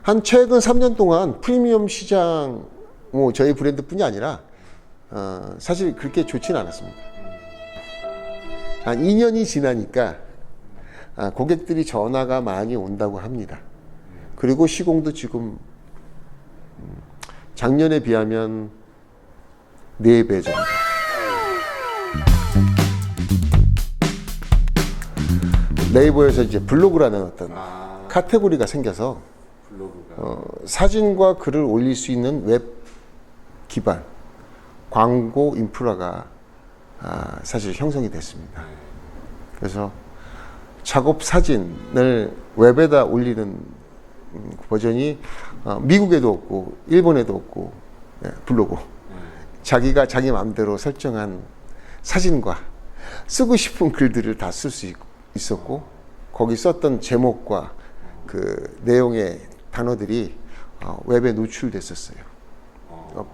한 최근 3년 동안 프리미엄 시장, 뭐 저희 브랜드뿐이 아니라 사실 그렇게 좋지는 않았습니다. 한 2년이 지나니까 고객들이 전화가 많이 온다고 합니다. 그리고 시공도 지금 작년에 비하면 4배 정도. 네이버에서 이제 블로그라는 어떤 카테고리가 생겨서 사진과 글을 올릴 수 있는 웹 기반 광고 인프라가 사실 형성이 됐습니다. 그래서 작업 사진을 웹에다 올리는 버전이 미국에도 없고 일본에도 없고 블로그 자기가 자기 마음대로 설정한 사진과 쓰고 싶은 글들을 다 쓸 수 있었고 거기 썼던 제목과 그 내용의 단어들이 웹에 노출됐었어요.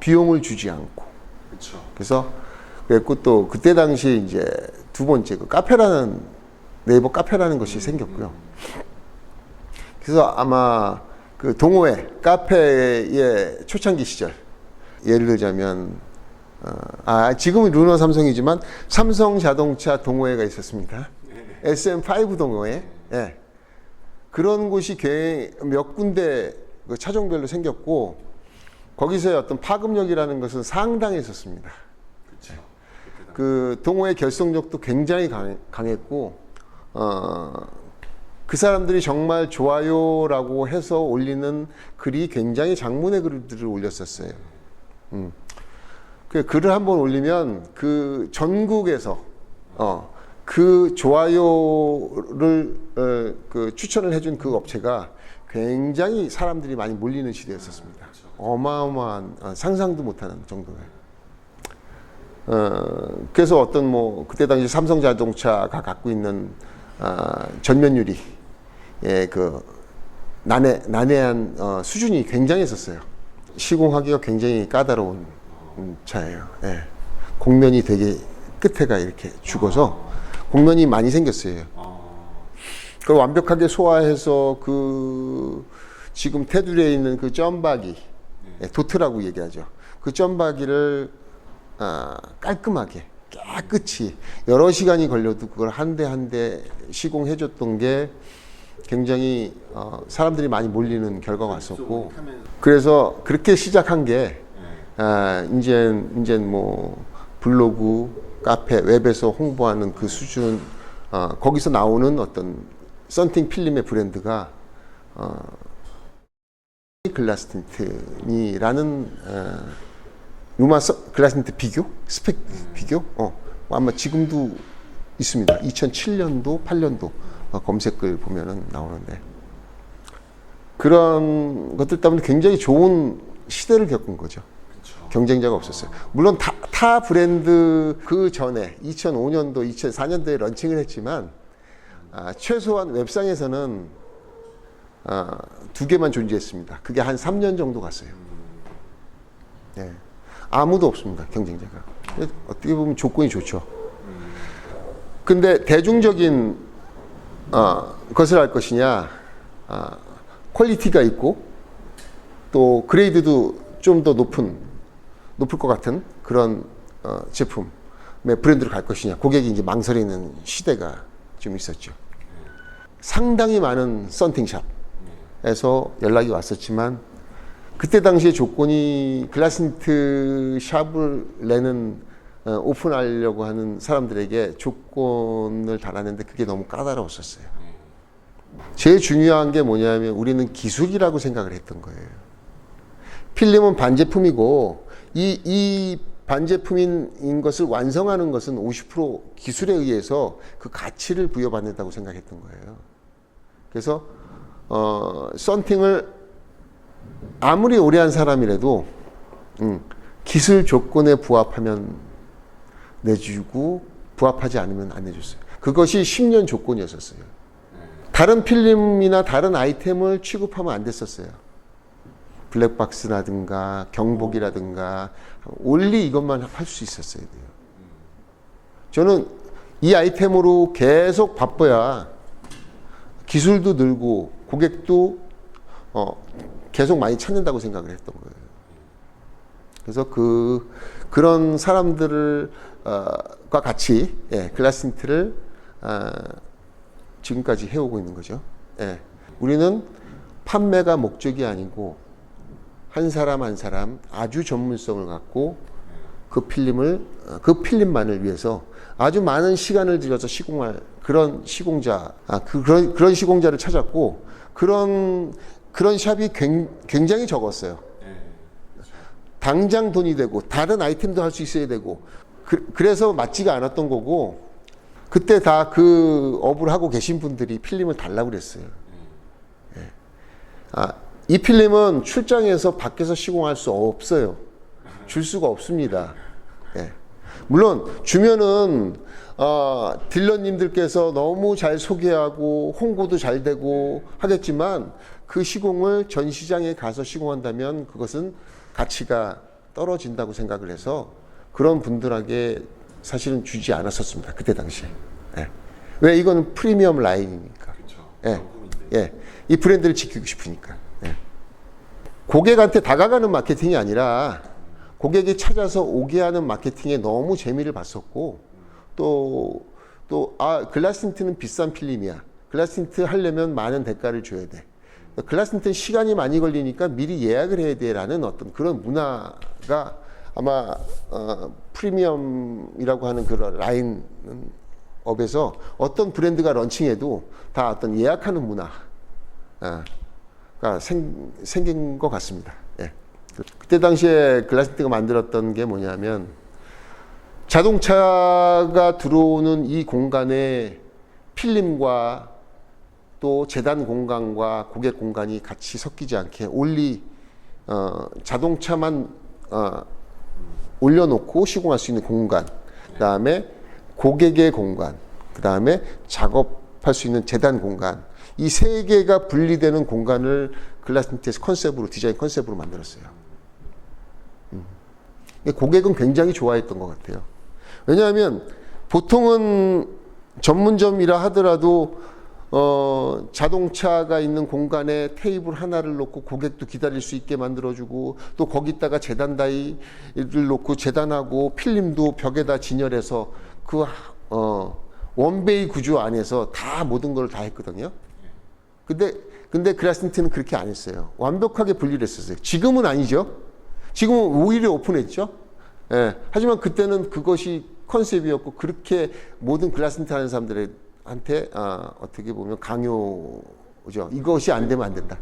비용을 주지 않고. 그쵸. 그래서 그랬고 또 그때 당시에 이제 두 번째 그 카페라는 네이버 카페라는 것이 생겼고요. 그래서 아마 그 동호회 카페의 초창기 시절 예를 들자면 지금은 르노 삼성이지만 삼성 자동차 동호회가 있었습니다. SM5 동호회. 예. 그런 곳이 몇 군데 그 차종별로 생겼고 거기서의 어떤 파급력이라는 것은 상당했었습니다. 그쵸. 그 동호회 결속력도 굉장히 강했고 그 사람들이 정말 좋아요라고 해서 올리는 글이 굉장히 장문의 글들을 올렸었어요. 그 글을 한번 올리면 그 전국에서 그 좋아요를 그 추천을 해준 그 업체가 굉장히 사람들이 많이 몰리는 시대였었습니다. 어마어마한 상상도 못하는 정도의. 그래서 어떤 뭐 그때 당시 삼성자동차가 갖고 있는 전면유리 그 난해한 수준이 굉장했었어요. 시공하기가 굉장히 까다로운 차예요. 예. 곡면이 되게 끝에가 이렇게 죽어서 곡면이 많이 생겼어요. 그걸 완벽하게 소화해서 그 지금 테두리에 있는 그 점박이 도트라고 얘기하죠. 그 점박이를 깔끔하게 깨끗이 여러 시간이 걸려도 그걸 한 대 한 대 시공해줬던 게 굉장히 사람들이 많이 몰리는 결과가 왔었고 그래서 그렇게 시작한 게 이제 뭐 블로그, 카페, 웹에서 홍보하는 그 수준 거기서 나오는 어떤 썬팅 필름의 브랜드가 글라스틴트니라는 루마 글라스틴트 비교? 스펙 비교? 아마 지금도 있습니다. 2007년도, 8년도 검색글 보면은 나오는데 그런 것들 때문에 굉장히 좋은 시대를 겪은 거죠. 경쟁자가 없었어요. 물론 타 브랜드 그 전에 2005년도, 2004년도에 런칭을 했지만 최소한 웹상에서는 2개만 존재했습니다. 그게 한 3년 정도 갔어요. 네. 아무도 없습니다. 경쟁자가. 어떻게 보면 조건이 좋죠. 근데 대중적인 것을 할 것이냐 퀄리티가 있고 또 그레이드도 좀 더 높을 것 같은 그런 제품의 브랜드로 갈 것이냐 고객이 이제 망설이는 시대가 좀 있었죠. 상당히 많은 썬팅샵에서 연락이 왔었지만 그때 당시에 조건이 글라스틴트 샵을 내는 오픈하려고 하는 사람들에게 조건을 달았는데 그게 너무 까다로웠었어요. 제일 중요한 게 뭐냐면 우리는 기술이라고 생각을 했던 거예요. 필름은 반제품이고 이 반제품인 것을 완성하는 것은 50% 기술에 의해서 그 가치를 부여받는다고 생각했던 거예요. 그래서 썬팅을 아무리 오래 한 사람이라도 기술 조건에 부합하면 내주고 부합하지 않으면 안 내줬어요. 그것이 10년 조건이었었어요. 다른 필름이나 다른 아이템을 취급하면 안 됐었어요. 블랙박스라든가 경복이라든가 올리 이것만 할 수 있었어야 돼요. 저는 이 아이템으로 계속 바빠야 기술도 늘고 고객도 계속 많이 찾는다고 생각을 했던 거예요. 그래서 그런 사람들을 과 같이 글라스틴트를 지금까지 해오고 있는 거죠. 우리는 판매가 목적이 아니고 한 사람 한 사람 아주 전문성을 갖고 그 필름만을 위해서 아주 많은 시간을 들여서 시공할 그런 시공자, 그런 시공자를 찾았고 그런 샵이 굉장히 적었어요. 당장 돈이 되고 다른 아이템도 할 수 있어야 되고 그래서 맞지가 않았던 거고 그때 다 그 업을 하고 계신 분들이 필름을 달라고 그랬어요. 이 필름은 출장에서 밖에서 시공할 수 없어요. 줄 수가 없습니다. 물론 주면은 딜러님들께서 너무 잘 소개하고 홍보도 잘 되고 하겠지만 그 시공을 전 시장에 가서 시공한다면 그것은 가치가 떨어진다고 생각을 해서 그런 분들에게 사실은 주지 않았었습니다. 그때 당시에. 왜 이거는 프리미엄 라인이니까. 이 브랜드를 지키고 싶으니까. 고객한테 다가가는 마케팅이 아니라 고객이 찾아서 오게 하는 마케팅에 너무 재미를 봤었고 글라스틴트는 비싼 필름이야. 글라스틴트 하려면 많은 대가를 줘야 돼. 글라스틴트는 시간이 많이 걸리니까 미리 예약을 해야 돼라는 어떤 그런 문화가 아마 프리미엄이라고 하는 그런 라인 업에서 어떤 브랜드가 런칭해도 다 어떤 예약하는 문화가 생긴 것 같습니다. 그때 당시에 글라스틴트가 만들었던 게 뭐냐면 자동차가 들어오는 이 공간에 필름과 또 재단 공간과 고객 공간이 같이 섞이지 않게 자동차만 올려놓고 시공할 수 있는 공간, 그 다음에 고객의 공간, 그 다음에 작업할 수 있는 재단 공간, 이 세 개가 분리되는 공간을 글라스틴트에서 디자인 컨셉으로 만들었어요. 고객은 굉장히 좋아했던 것 같아요. 왜냐하면 보통은 전문점이라 하더라도 자동차가 있는 공간에 테이블 하나를 놓고 고객도 기다릴 수 있게 만들어주고 또 거기다가 재단 다이를 놓고 재단하고 필름도 벽에다 진열해서 그 원베이 구조 안에서 다 모든 걸 다 했거든요. 근데 글라스틴트는 그렇게 안 했어요. 완벽하게 분리를 했었어요. 지금은 아니죠. 지금은 오히려 오픈했죠. 하지만 그때는 그것이 컨셉이었고 그렇게 모든 글라스틴트 하는 사람들한테 어떻게 보면 강요죠. 이것이 안 되면 안 된다.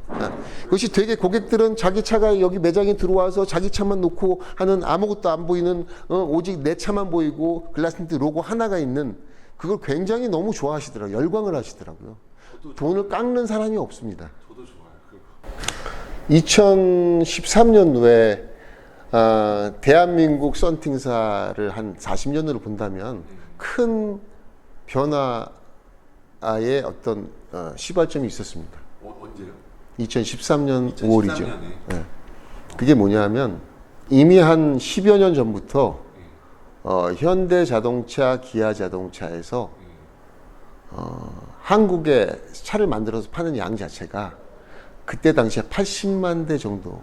그것이 되게 고객들은 자기 차가 여기 매장에 들어와서 자기 차만 놓고 하는 아무것도 안 보이는 오직 내 차만 보이고 글라스틴트 로고 하나가 있는 그걸 굉장히 너무 좋아하시더라고요. 열광을 하시더라고요. 돈을 깎는 사람이 없습니다. 저도 좋아요. 2013년도에 대한민국 썬팅사를 한 40년으로 본다면 큰 변화의 어떤 시발점이 있었습니다. 언제요? 2013년 5월이죠. 네. 그게 뭐냐면 이미 한 10여 년 전부터 현대자동차, 기아자동차에서 한국에 차를 만들어서 파는 양 자체가 그때 당시에 80만 대 정도가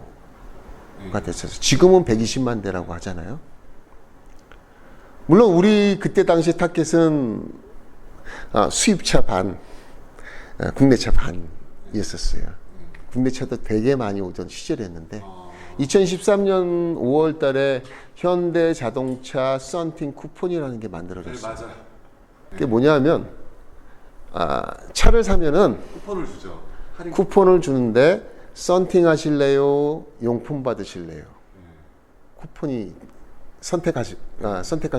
됐어요. 지금은 120만 대라고 하잖아요. 물론 우리 그때 당시 타켓은 수입차 반, 국내차 반이었었어요. 국내차도 되게 많이 오던 시절이었는데 2013년 5월 달에 현대자동차 썬팅 쿠폰이라는 게 만들어졌어요. 네, 맞아요. 그게 뭐냐면 차를 사면은 쿠폰을 주죠. 할인 쿠폰을 주는데 썬팅 하실래요? 용품 받으실래요? 쿠폰이 선택할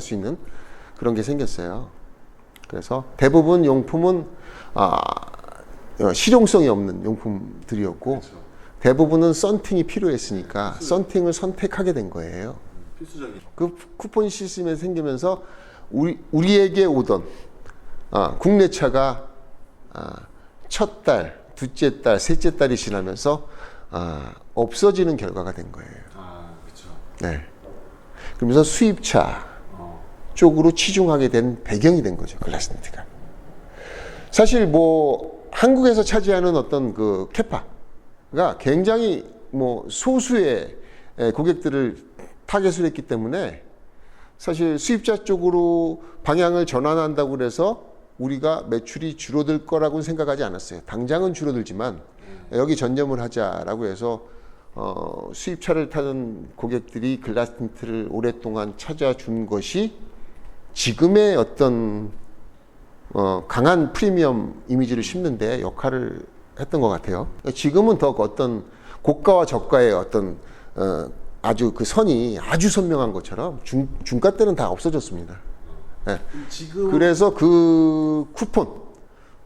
수 있는 그런 게 생겼어요. 그래서 대부분 용품은 실용성이 없는 용품들이었고 그렇죠. 대부분은 썬팅이 필요했으니까 썬팅을 선택하게 된 거예요. 필수적인. 그 쿠폰 시스템이 생기면서 우리에게 오던 국내차가 첫 달, 둘째 달, 셋째 달이 지나면서 없어지는 결과가 된 거예요. 그렇죠. 네. 그러면서 수입차 쪽으로 치중하게 된 배경이 된 거죠, 글라스틴트가. 사실 한국에서 차지하는 어떤 그 캐파가 굉장히 뭐 소수의 고객들을 타겟을 했기 때문에 사실 수입자 쪽으로 방향을 전환한다고 그래서 우리가 매출이 줄어들 거라고는 생각하지 않았어요. 당장은 줄어들지만 여기 전념을 하자라고 해서 수입차를 타는 고객들이 글라스 틴트를 오랫동안 찾아준 것이 지금의 어떤 강한 프리미엄 이미지를 심는데 역할을 했던 것 같아요. 지금은 더 어떤 고가와 저가의 어떤 아주 그 선이 아주 선명한 것처럼 중가 때는 다 없어졌습니다. 네. 지금 그래서 그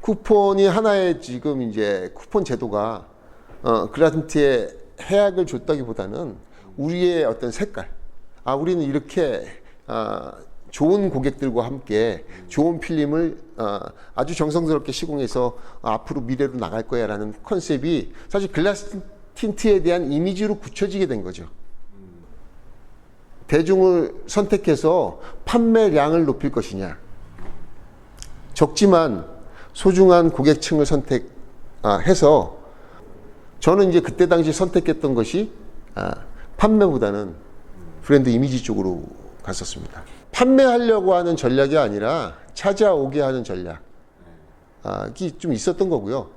쿠폰이 하나의 지금 이제 쿠폰 제도가 글라스틴트에 혜택을 줬다기보다는 우리의 어떤 색깔, 우리는 이렇게 좋은 고객들과 함께 좋은 필름을 아주 정성스럽게 시공해서 앞으로 미래로 나갈 거야라는 컨셉이 사실 글라스 틴트에 대한 이미지로 굳혀지게 된 거죠. 대중을 선택해서 판매량을 높일 것이냐, 적지만 소중한 고객층을 선택해서 저는 이제 그때 당시 선택했던 것이 판매보다는 브랜드 이미지 쪽으로 갔었습니다. 판매하려고 하는 전략이 아니라 찾아오게 하는 전략이 좀 있었던 거고요.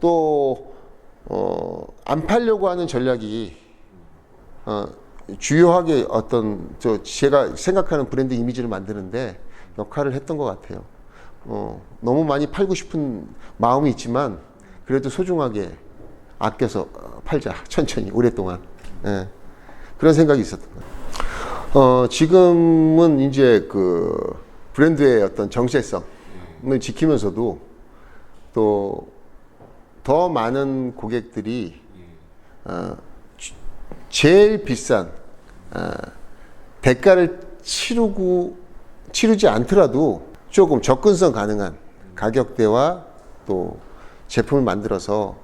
또 안 팔려고 하는 전략이 주요하게 어떤 제가 생각하는 브랜드 이미지를 만드는데 역할을 했던 것 같아요. 너무 많이 팔고 싶은 마음이 있지만 그래도 소중하게 아껴서 팔자, 천천히 오랫동안. 예. 그런 생각이 있었던 거예요. 지금은 이제 그 브랜드의 어떤 정체성을 지키면서도 또 더 많은 고객들이 제일 비싼 대가를 치르지 않더라도 조금 접근성 가능한 가격대와 또 제품을 만들어서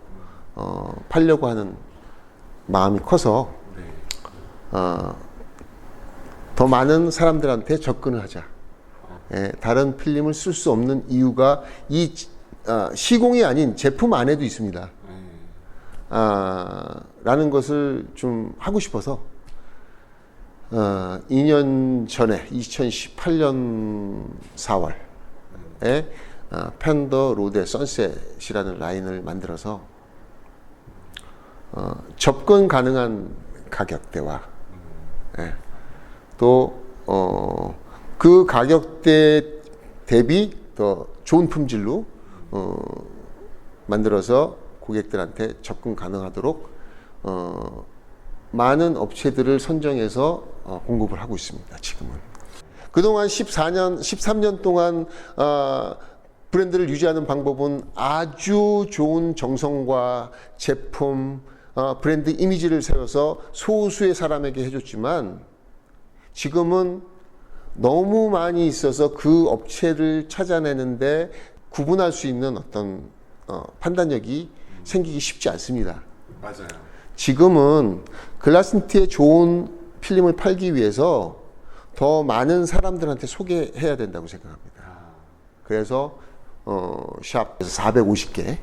팔려고 하는 마음이 커서 더 많은 사람들한테 접근을 하자. 다른 필름을 쓸 수 없는 이유가 이 시공이 아닌 제품 안에도 있습니다. 라는 것을 좀 하고 싶어서 2년 전에 2018년 4월에 펜더 로데 선셋이라는 라인을 만들어서 접근 가능한 가격대와 또 그 가격대 대비 더 좋은 품질로 만들어서 고객들한테 접근 가능하도록 많은 업체들을 선정해서 공급을 하고 있습니다. 지금은. 그동안 13년 동안 브랜드를 유지하는 방법은 아주 좋은 정성과 제품, 브랜드 이미지를 세워서 소수의 사람에게 해줬지만 지금은 너무 많이 있어서 그 업체를 찾아내는데 구분할 수 있는 어떤 판단력이 생기기 쉽지 않습니다. 맞아요. 지금은 글라스틴트의 좋은 필름을 팔기 위해서 더 많은 사람들한테 소개해야 된다고 생각합니다. 그래서 샵 450개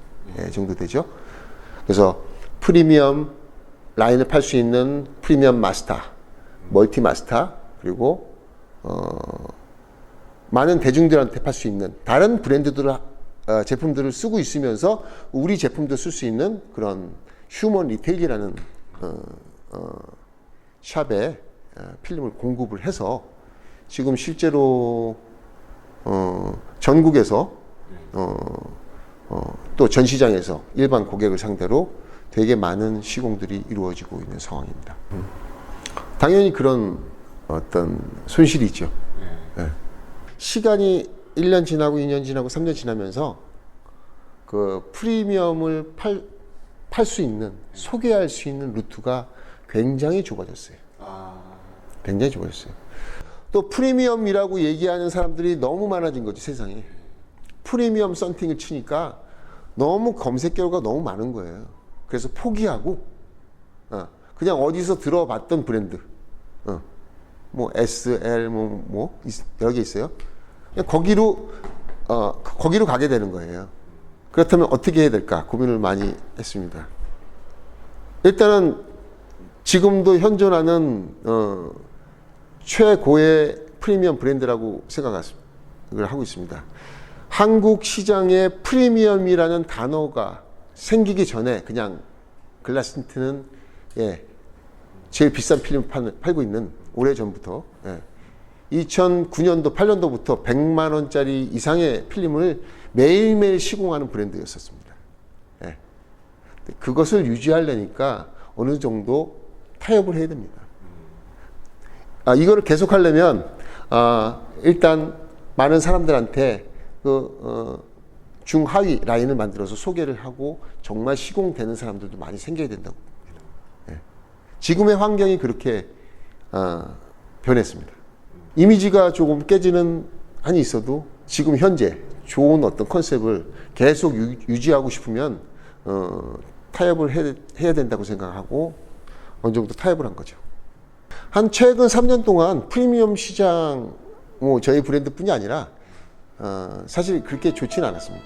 정도 되죠. 그래서 프리미엄 라인을 팔 수 있는 프리미엄 마스터, 멀티 마스터, 그리고 많은 대중들한테 팔 수 있는 다른 브랜드들 제품들을 쓰고 있으면서 우리 제품도 쓸 수 있는 그런 휴먼 리테일이라는 샵에 필름을 공급을 해서 지금 실제로 전국에서 또 전시장에서 일반 고객을 상대로 되게 많은 시공들이 이루어지고 있는 상황입니다. 당연히 그런 어떤 손실이죠. 네. 시간이 1년 지나고 2년 지나고 3년 지나면서 그 프리미엄을 팔 수 있는, 소개할 수 있는 루트가 굉장히 좁아졌어요. 굉장히 좁아졌어요. 또 프리미엄이라고 얘기하는 사람들이 너무 많아진 거죠, 세상에. 프리미엄 썬팅을 치니까 너무 검색 결과가 너무 많은 거예요. 그래서 포기하고 그냥 어디서 들어봤던 브랜드, 뭐 SL 뭐 여러 개 있어요. 그냥 거기로 가게 되는 거예요. 그렇다면 어떻게 해야 될까 고민을 많이 했습니다. 일단은 지금도 현존하는 최고의 프리미엄 브랜드라고 생각을 하고 있습니다. 한국 시장에 프리미엄이라는 단어가 생기기 전에 그냥 글라스틴트는 제일 비싼 필름 팔고 있는 오래전부터 2009년도 8년도부터 100만 원짜리 이상의 필름을 매일매일 시공하는 브랜드였었습니다. 그것을 유지하려니까 어느 정도 타협을 해야 됩니다. 이거를 계속하려면 일단 많은 사람들한테 중하위 라인을 만들어서 소개를 하고 정말 시공되는 사람들도 많이 생겨야 된다고 봅니다. 지금의 환경이 그렇게 변했습니다. 이미지가 조금 깨지는 한이 있어도 지금 현재 좋은 어떤 컨셉을 계속 유지하고 싶으면 타협을 해야 된다고 생각하고 어느 정도 타협을 한 거죠. 한 최근 3년 동안 프리미엄 시장 저희 브랜드뿐이 아니라 사실 그렇게 좋지는 않았습니다.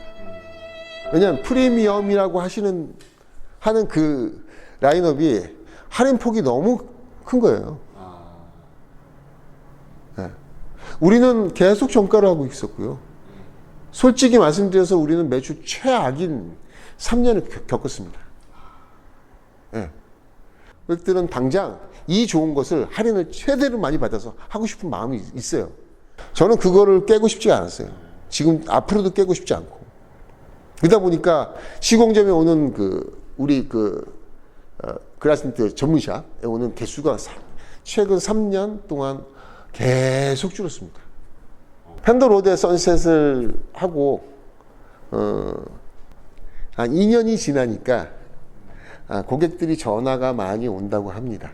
왜냐하면 프리미엄이라고 하는 그 라인업이 할인 폭이 너무 큰 거예요. 우리는 계속 정가를 하고 있었고요. 솔직히 말씀드려서 우리는 매출 최악인 3년을 겪었습니다. 고객들은 당장 이 좋은 것을 할인을 최대로 많이 받아서 하고 싶은 마음이 있어요. 저는 그거를 깨고 싶지 않았어요. 지금 앞으로도 깨고 싶지 않고. 그러다 보니까 시공점에 오는 우리 글라스틴트 전문샵에 오는 개수가 최근 3년 동안 계속 줄었습니다. 펜더로드에 선셋을 하고 한 2년이 지나니까 고객들이 전화가 많이 온다고 합니다.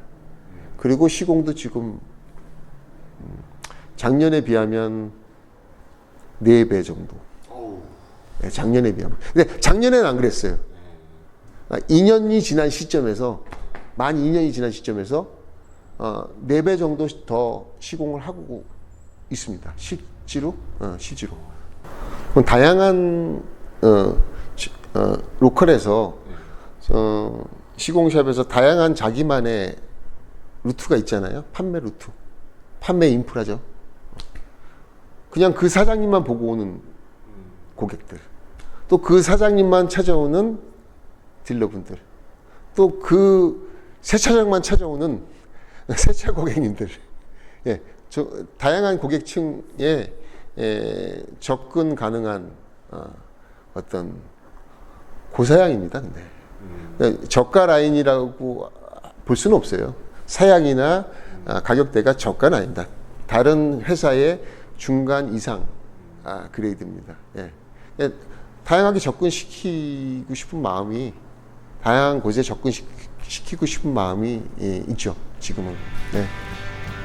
그리고 시공도 지금 작년에 비하면 4배 정도. 작년에 비하면. 근데 작년에는 안 그랬어요. 2년이 지난 시점에서 만 2년이 지난 시점에서 4배 정도 더 시공을 하고 있습니다. 실제로. 다양한 로컬에서 시공샵에서 다양한 자기만의 루트가 있잖아요. 판매 루트, 판매 인프라죠. 그냥 그 사장님만 보고 오는 고객들, 또 그 사장님만 찾아오는 딜러분들, 또 그 세차장만 찾아오는 세차 고객님들, 다양한 고객층에 접근 가능한 어떤 고사양입니다. 근데 저가 라인이라고 볼 수는 없어요. 사양이나 가격대가 저가는 아닙니다. 다른 회사의 중간 이상 그레이드입니다. 다양하게 접근시키고 싶은 마음이, 다양한 곳에 접근시키고 싶은 마음이 있죠. 지금은.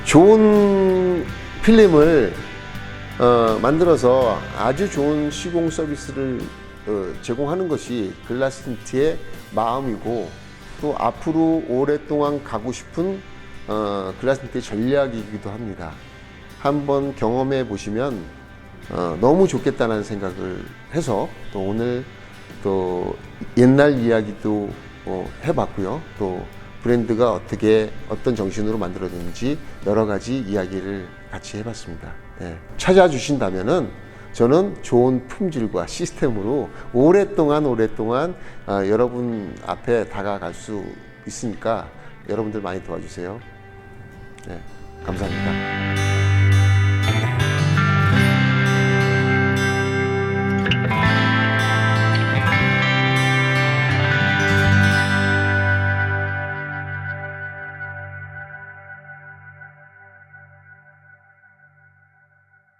좋은 필름을 만들어서 아주 좋은 시공 서비스를 제공하는 것이 글라스틴트의 마음이고, 또 앞으로 오랫동안 가고 싶은 글라스틴트의 전략이기도 합니다. 한번 경험해 보시면 너무 좋겠다는 생각을 해서 또 오늘 또 옛날 이야기도 해봤고요. 또 브랜드가 어떤 정신으로 만들어졌는지 여러 가지 이야기를 같이 해봤습니다. 찾아주신다면은 저는 좋은 품질과 시스템으로 오랫동안 여러분 앞에 다가갈 수 있으니까 여러분들 많이 도와주세요. 감사합니다.